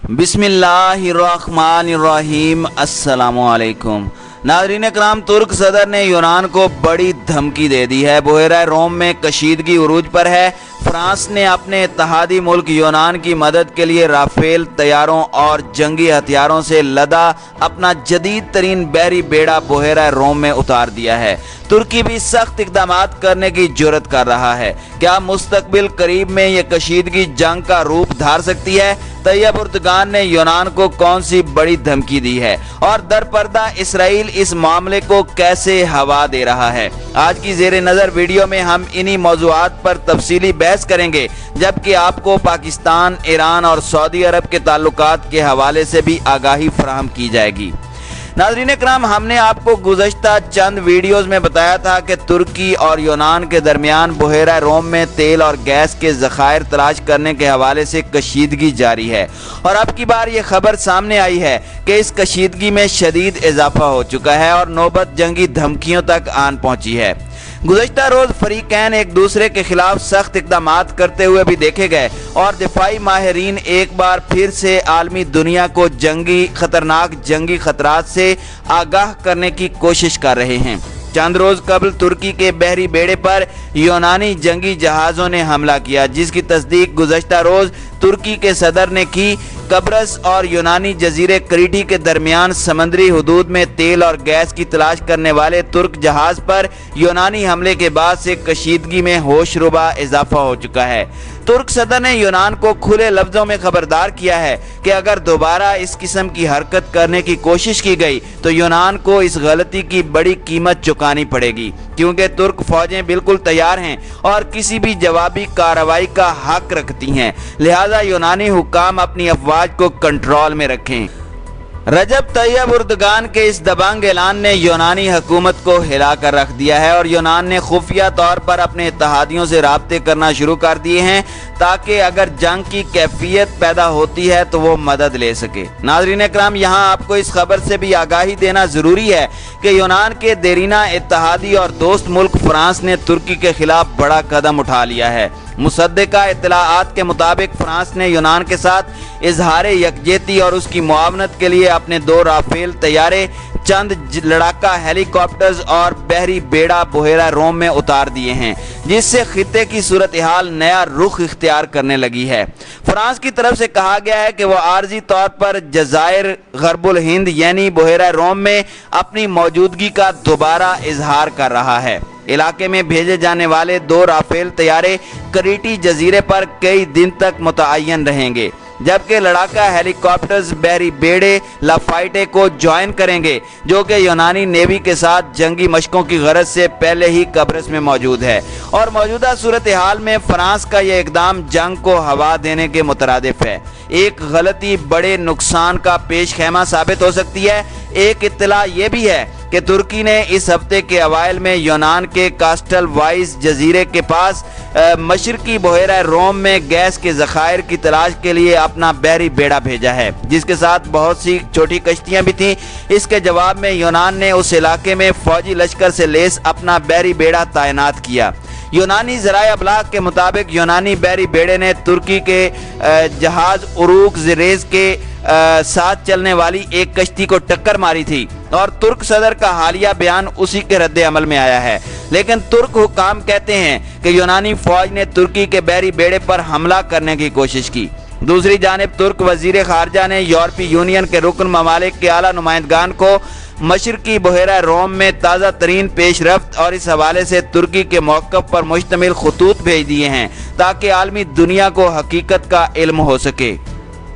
बिस्मिल्लाहिर्रहमानिर्रहीम। अस्सलामुअलैकुम। नाज़रीन कराम, तुर्क सदर ने यूनान को बड़ी धमकी दे दी है। बहरा रोम में कशीदगी उरूज पर है। फ्रांस ने अपने इत्तेहादी मुल्क यूनान की मदद के लिए राफेल तैयारों और जंगी हथियारों से लदा अपना जदीद तरीन बहरी बेड़ा बहरा रोम में उतार दिया है। तुर्की भी सख्त इकदाम करने की जुर्रत कर रहा है। क्या मुस्तकबिल करीब में ये कशीदगी जंग का रूप धार सकती है? तैयब उर्दगान ने यूनान को कौन सी बड़ी धमकी दी है और दरपर्दा इसराइल इस मामले को कैसे हवा दे रहा है? आज की ज़ेरे नज़र वीडियो में हम इन्हीं मौज़ूआत पर तफसीली बहस करेंगे, जबकि आपको पाकिस्तान, ईरान और सऊदी अरब के ताल्लुकात के हवाले से भी आगाही फराहम की जाएगी। नाज़रीन कराम, हमने आपको गुज़श्ता चंद वीडियोज़ में बताया था कि तुर्की और यूनान के दरमियान बहरा रोम में तेल और गैस के ज़खायर तलाश करने के हवाले से कशीदगी जारी है और अब की बार ये खबर सामने आई है कि इस कशीदगी में शदीद इजाफा हो चुका है और नौबत जंगी धमकियों तक आन पहुंची है। गुज़श्ता रोज़ फरीकैन एक दूसरे के खिलाफ सख्त इक़दाम करते हुए भी देखे गए और दिफाई माहिरीन एक बार फिर से आलमी दुनिया को खतरनाक जंगी खतरात से आगाह करने की कोशिश कर रहे हैं। चंद रोज कबल तुर्की के बहरी बेड़े पर यूनानी जंगी जहाज़ों ने हमला किया, जिसकी तस्दीक गुज़श्ता रोज तुर्की के सदर ने की। कब्रस और यूनानी जजीरे क्रीटी के दरमियान समंदरी हदूद में तेल और गैस की तलाश करने वाले तुर्क जहाज पर यूनानी हमले के बाद से कशीदगी में होशरुबा इजाफा हो चुका है। तुर्क सदर ने यूनान को खुले लफ्जों में खबरदार किया है कि अगर दोबारा इस किस्म की हरकत करने की कोशिश की गई तो यूनान को इस गलती की बड़ी कीमत चुकानी पड़ेगी, क्योंकि तुर्क फौजें बिल्कुल तैयार हैं और किसी भी जवाबी कार्रवाई का हक रखती हैं। लिहाजा यूनानी हुक्काम अपनी अफवाज को कंट्रोल में रखें। रजब तैयब उर्दगान के इस दबंग ऐलान ने यूनानी हुकूमत को हिला कर रख दिया है और यूनान ने खुफिया तौर पर अपने इत्तेहादियों से राब्ते करना शुरू कर दिए हैं ताकि अगर जंग की कैफियत पैदा होती है तो वो मदद ले सके। नाज़रीन कराम, यहाँ आपको इस खबर से भी आगाही देना ज़रूरी है कि यूनान के देरीना इत्तेहादी और दोस्त मुल्क फ्रांस ने तुर्की के खिलाफ बड़ा कदम उठा लिया है। मुसद्दिका इत्तलाआत के मुताबिक फ्रांस ने यूनान के साथ इजहारे यकजहती और उसकी मुआवनत के लिए अपने 2 राफेल तैयारे, चंद लड़ाका हेलीकॉप्टर्स और बहरी बेड़ा बहरा रोम में उतार दिए हैं, जिससे खित्ते की सूरत हाल नया रुख इख्तियार करने लगी है। फ्रांस की तरफ से कहा गया है कि वह आर्जी तौर पर जज़ायर गरबुल हिंद यानी बहरा रोम में अपनी मौजूदगी का दोबारा इजहार कर रहा है। इलाके में भेजे जाने वाले 2 राफेल तैयारे क्रीटी जजीरे पर कई दिन तक मुतय्यन रहेंगे, जबकि लड़ाका हेलीकॉप्टर्स बहरी बेड़े लाफाइटे को ज्वाइन करेंगे, जो कि यूनानी नेवी के साथ जंगी मशकों की गरज से पहले ही कब्रस में मौजूद है। और मौजूदा सूरत हाल में फ्रांस का यह इकदाम जंग को हवा देने के मुतरादिफ है। एक गलती बड़े नुकसान का पेश खेमा साबित हो सकती है। एक इत्तला ये भी है कि तुर्की ने इस हफ्ते के अवाइल में यूनान के कास्टल वाइस जजीरे के पास मशरकी बहरा रोम में गैस के ज़खायर की तलाश के लिए अपना बहरी बेड़ा भेजा है, जिसके साथ बहुत सी छोटी कश्तियां भी थीं। इसके जवाब में यूनान ने उस इलाके में फौजी लश्कर से लेस अपना बहरी बेड़ा तैनात किया। यूनानी ज़राए अबलाग के मुताबिक यूनानी बहरी बेड़े ने तुर्की के जहाज उरूक ज़रेज़ के साथ चलने वाली एक कश्ती को टक्कर मारी थी और तुर्क सदर का हालिया बयान उसी के रद्द अमल में आया है। लेकिन तुर्क हुक्काम कहते हैं कि यूनानी फौज ने तुर्की के बहरी बेड़े पर हमला करने की कोशिश की। दूसरी जानिब तुर्क वजीर खारजा ने यूरोपीय यूनियन के रुकन ममालिक के आला नुमाइंदगान को मशरकी बहरा रोम में ताज़ा तरीन पेशरफ्त और इस हवाले से तुर्की के मौक़िफ़ पर मुश्तमिल खतूत भेज दिए हैं ताकि आलमी दुनिया को हकीकत का इल्म हो सके।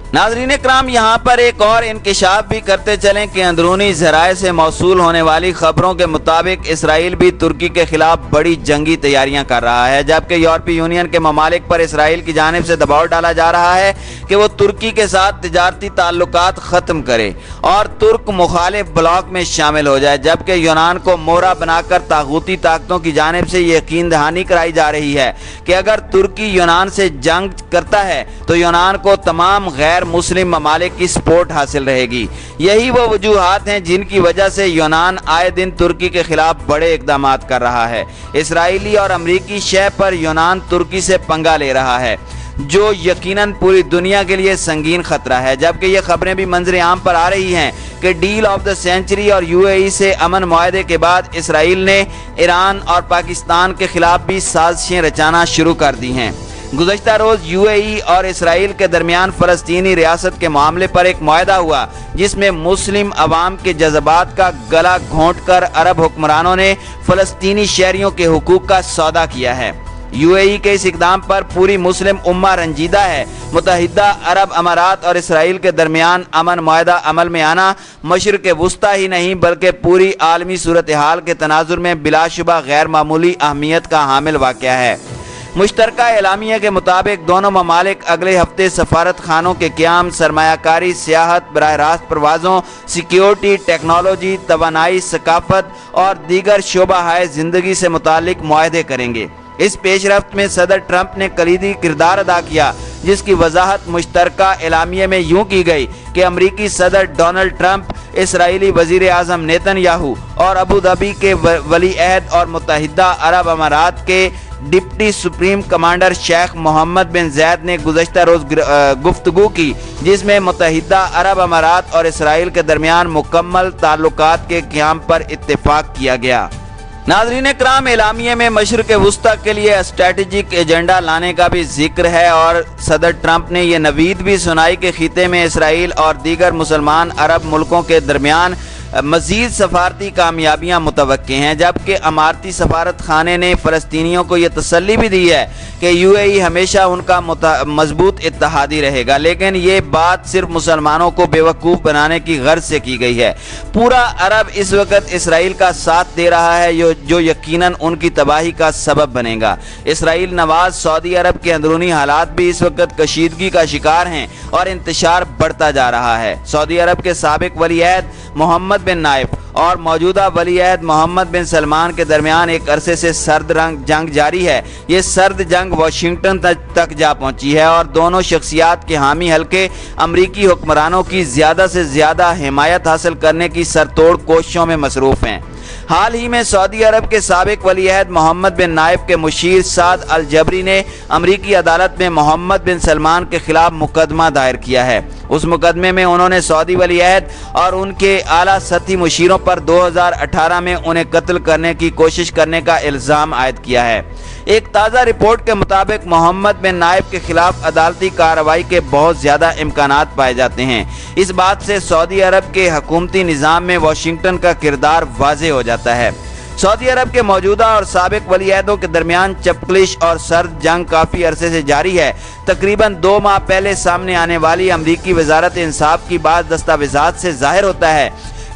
नाज़रीन कराम, यहाँ पर एक और इंकिशाफ भी करते चलें कि अंदरूनी ज़राए से मौसूल होने वाली खबरों के मुताबिक इसराइल भी तुर्की के खिलाफ बड़ी जंगी तैयारियां कर रहा है, जबकि यूरोपीय यूनियन के ममालिक पर इसराइल की जानिब से दबाव डाला जा रहा है कि वो तुर्की के साथ तिजारती ताल्लुकात ख़त्म करे और तुर्क मुखालिफ ब्लॉक में शामिल हो जाए, जबकि यूनान को मोहरा बनाकर तागूती ताकतों की जानिब से यकीन दहानी कराई जा रही है कि अगर तुर्की यूनान से जंग करता है तो यूनान को तमाम गैर मुस्लिम ममालिक की सपोर्ट हासिल रहेगी। यही वो वजूहात हैं जिनकी वजह से यूनान आए दिन तुर्की के खिलाफ बड़े इक़दामात कर रहा है। इसराइली और अमरीकी शह पर यूनान तुर्की से पंगा ले रहा है। जो यकीनन पूरी दुनिया के लिए संगीन खतरा है। जबकि ये खबरें भी मंजर आम पर आ रही हैं कि डील ऑफ द सेंचुरी और यूएई से अमन मुआहदे के बाद इसराइल ने ईरान और पाकिस्तान के खिलाफ भी साजिशें रचाना शुरू कर दी हैं। गुज़श्ता रोज यूएई और इसराइल के दरमियान फ़लस्तीनी रियासत के मामले पर एक मुआहदा हुआ, जिसमें मुस्लिम अवाम के जज्बात का गला घोंटकर अरब हुक्मरानों ने फ़लस्तीनी शहरियों के हुकूक का सौदा किया है। यूएई के इस इक़दाम पर पूरी मुस्लिम उम्मा रंजीदा है। मुत्तहिदा अरब अमारात और इसराइल के दरमियान अमन मुआहदा अमल में आना मशरिक़ वुस्ता ही नहीं बल्कि पूरी आलमी सूरत हाल के तनाजुर में बिलाशुबा गैर मामूली अहमियत का हामिल वाक़या है। मुश्तरका एलामिया के मुताबिक दोनों ममालिक अगले हफ्ते सफारत खानों के क़याम, सरमायाकारी, सियाहत, बराह रास्त परवाज़ों, सिक्योरिटी, टेक्नोलॉजी, तवानाई, सकाफत और दीगर शोबा-ए ज़िंदगी से मुताल्लिक मुआहदे करेंगे। इस पेशरफ्त में सदर ट्रंप ने कलीदी किरदार अदा किया, जिसकी वजाहत मुश्तरका एलामिया में यूँ की गई कि अमरीकी सदर डोनाल्ड ट्रंप, इसराइली वज़ीर आज़म नेतन्याहू और अबू धाबी के वली अहद और मुत्तहिदा अरब अमारात के deputy supreme commander Sheikh Mohammed bin Zayed ने गुज़श्ता रोज़ गुफ्तगू की, जिसमें मुत्तहिदा अरब अमारात और इसराइल के दरमियान मुकम्मल ताल्लुकात के क़याम पर इत्तेफाक किया गया। नाज़रीन इकराम, एलामिया में मशरिक़ वुस्ता के लिए स्ट्रेटेजिक एजेंडा लाने का भी जिक्र है और सदर ट्रंप ने यह नवीद भी सुनाई कि खिते में इसराइल और दीगर मुसलमान अरब मुल्कों के दरमियान मज़ीद सफारती कामयाबियाँ मुतवक्के हैं। जबकि अमारती सफारत खाने ने फ़लस्तीनियों को यह तसल्ली भी दी है कि यूएई हमेशा उनका मजबूत इत्तेहादी रहेगा, लेकिन ये बात सिर्फ मुसलमानों को बेवकूफ़ बनाने की गर्ज से की गई है। पूरा अरब इस वक्त इसराइल का साथ दे रहा है, जो यकीनन उनकी तबाही का सबब बनेगा। इसराइल नवाज सऊदी अरब के अंदरूनी हालात भी इस वक्त कशीदगी का शिकार हैं और इंतशार बढ़ता जा रहा है। सऊदी अरब के साबिक वली अहद मोहम्मद बिन नाइफ और मौजूदा वली अहद मोहम्मद बिन सलमान के दरमियान एक अरसे से सर्द जंग जारी है। ये सर्द जंग वाशिंगटन तक जा पहुंची है और दोनों शख्सियात के हामी हल्के अमरीकी हुक्मरानों की ज़्यादा से ज़्यादा हिमायत हासिल करने की सरतोड़ कोशिशों में मसरूफ़ हैं। हाल ही में सऊदी अरब के साबिक वली अहद मोहम्मद बिन नाइफ के मुशीर साद अल जबरी ने अमरीकी अदालत में मोहम्मद बिन सलमान के खिलाफ मुकदमा दायर किया है। उस मुकदमे में उन्होंने सऊदी वली अहद और उनके आला सतही मुशीरों पर 2018 में उन्हें कत्ल करने की कोशिश करने का इल्ज़ाम आयद किया है। एक ताज़ा रिपोर्ट के मुताबिक मोहम्मद बिन नाइफ के खिलाफ अदालती कार्रवाई के बहुत ज़्यादा इम्कानात पाए जाते हैं। इस बात से सऊदी अरब के हुकूमती निज़ाम में वाशिंगटन का किरदार वाज़े हो जाता है। सऊदी अरब के मौजूदा और साबिक वली अहदों के दरमियान चपकलिश और सर्द जंग काफ़ी अरसे से जारी है। तकरीबन 2 माह पहले सामने आने वाली अमरीकी वजारत इंसाफ की बात दस्तावेज़ात से जाहिर होता है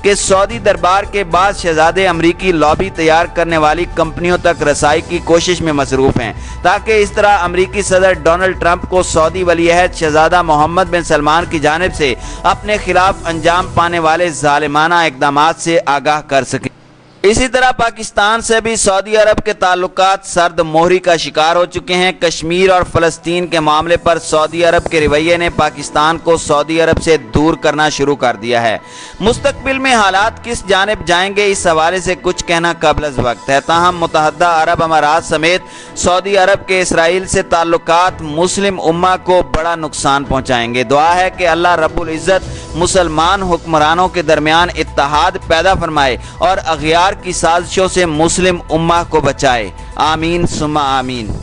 कि सऊदी दरबार के बाद शहजादे अमरीकी लॉबी तैयार करने वाली कंपनियों तक रसाई की कोशिश में मसरूफ़ हैं, ताकि इस तरह अमरीकी सदर डोनाल्ड ट्रंप को सऊदी वली अहद शहजादा मोहम्मद बिन सलमान की जानिब से अपने खिलाफ अंजाम पाने वाले जालिमाना इक़दामात से आगाह कर सके। इसी तरह पाकिस्तान से भी सऊदी अरब के ताल्लुकात सर्द मोहरी का शिकार हो चुके हैं। कश्मीर और फ़लस्तीन के मामले पर सऊदी अरब के रवैये ने पाकिस्तान को सऊदी अरब से दूर करना शुरू कर दिया है। मुस्तकबिल में हालात किस जानिब जाएंगे, इस हवाले से कुछ कहना कबल वक्त है। ताहम मुत्तहिदा अरब अमारात समेत सऊदी अरब के इसराइल से ताल्लुकात मुस्लिम उम्मा को बड़ा नुकसान पहुँचाएंगे। दुआ है कि अल्लाह रब्बुल इज़्ज़त मुसलमान हुक्मरानों के दरमियान इत्तेहाद पैदा फरमाए और अग़यार की साजिशों से मुस्लिम उम्मा को बचाए। आमीन सुम्मा आमीन।